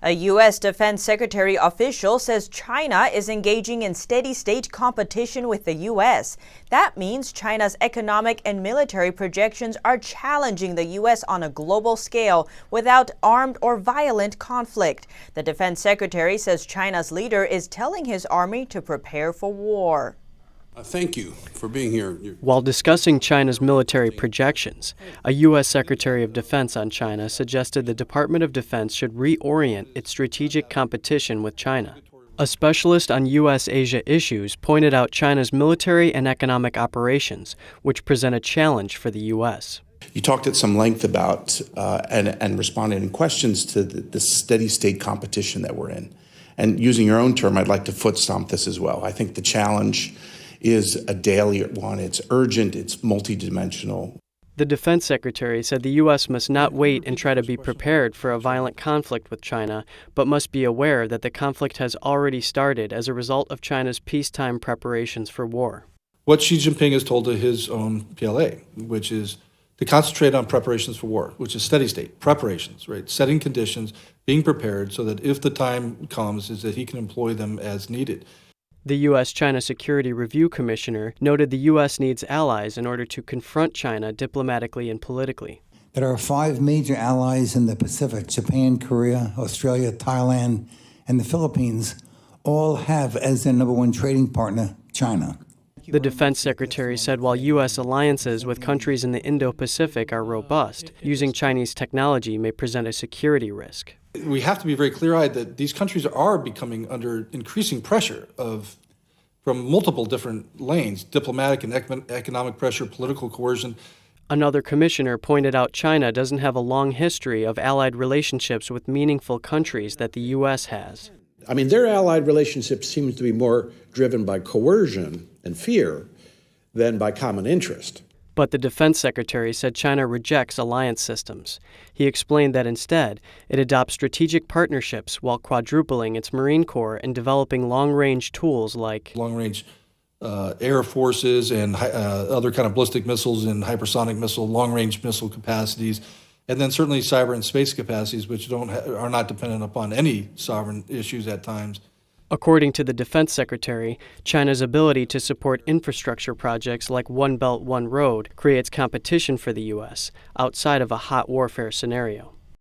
A U.S. Defense Secretary official says China is engaging in steady-state competition with the U.S. That means China's economic and military projections are challenging the U.S. on a global scale without armed or violent conflict. The Defense Secretary says China's leader is telling his army to prepare for war. Thank you for being here. While discussing China's military projections, a U.S. Secretary of Defense on China suggested the Department of Defense should reorient its strategic competition with China. A specialist on U.S.-Asia issues pointed out China's military and economic operations, which present a challenge for the U.S. You talked at some length about and responded in questions to the steady-state competition that we're in. And using your own term, I'd like to foot stomp this as well. I think the challenge is a daily one. It's urgent, it's multidimensional. The defense secretary said the U.S. must not wait and try to be prepared for a violent conflict with China, but must be aware that the conflict has already started as a result of China's peacetime preparations for war. What Xi Jinping has told to his own PLA, which is to concentrate on preparations for war, which is steady state, preparations, right? Setting conditions, being prepared so that if the time comes, is that he can employ them as needed. The U.S.-China Security Review Commissioner noted the U.S. needs allies in order to confront China diplomatically and politically. There are 5 major allies in the Pacific: Japan, Korea, Australia, Thailand, and the Philippines all have as their number one trading partner China. The defense secretary said while U.S. alliances with countries in the Indo-Pacific are robust, using Chinese technology may present a security risk. We have to be very clear-eyed that these countries are becoming under increasing pressure from multiple different lanes: diplomatic and economic pressure, political coercion. Another commissioner pointed out China doesn't have a long history of allied relationships with meaningful countries that the U.S. has. I mean, their allied relationship seems to be more driven by coercion and fear than by common interest. But the defense secretary said China rejects alliance systems. He explained that instead, it adopts strategic partnerships while quadrupling its Marine Corps and developing long-range tools like long-range air forces and other kind of ballistic missiles and hypersonic missile, long-range missile capacities, and then certainly cyber and space capacities, which are not dependent upon any sovereign issues at times. According to the defense secretary, China's ability to support infrastructure projects like One Belt, One Road creates competition for the U.S. outside of a hot warfare scenario.